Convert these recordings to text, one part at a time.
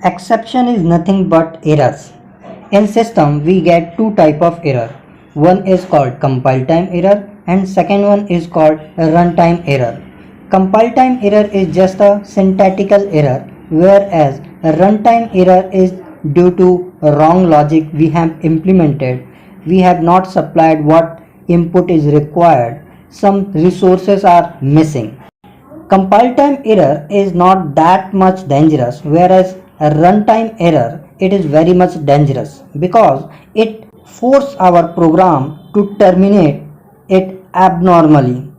Exception is nothing but errors. In system we get two type of error. One is called compile time error and second one is called runtime error. Compile time error is just a syntactical error, whereas a runtime error is due to wrong logic we have implemented. We have not supplied what input is required. Some resources are missing. Compile time error is not that much dangerous, whereas a runtime error it is very much dangerous because it forces our program to terminate it abnormally.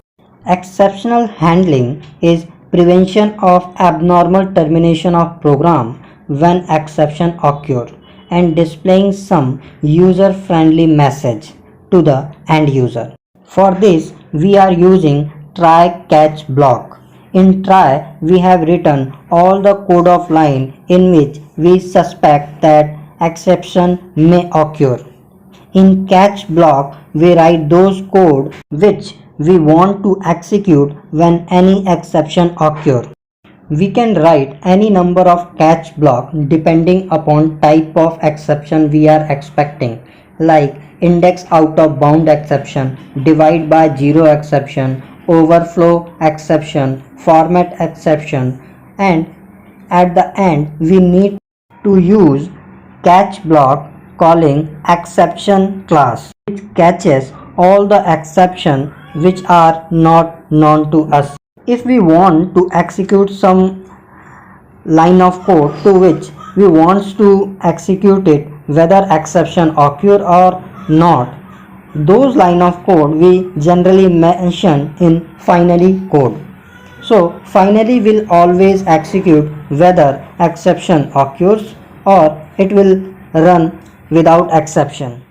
Exceptional handling is prevention of abnormal termination of program when exception occur and displaying some user-friendly message to the end user. For this, we are using try catch block. In try, we have written all the code of line in which we suspect that exception may occur. In catch block, we write those code which we want to execute when any exception occur. We can write any number of catch block depending upon type of exception we are expecting, like index out of bound exception, divide by zero exception, overflow exception, format exception, and at the end we need to use catch block calling exception class, which catches all the exception which are not known to us. If we want to execute some line of code to which we want to execute it whether exception occur or not, those line of code we generally mention in finally code. So finally will always execute whether exception occurs or it will run without exception.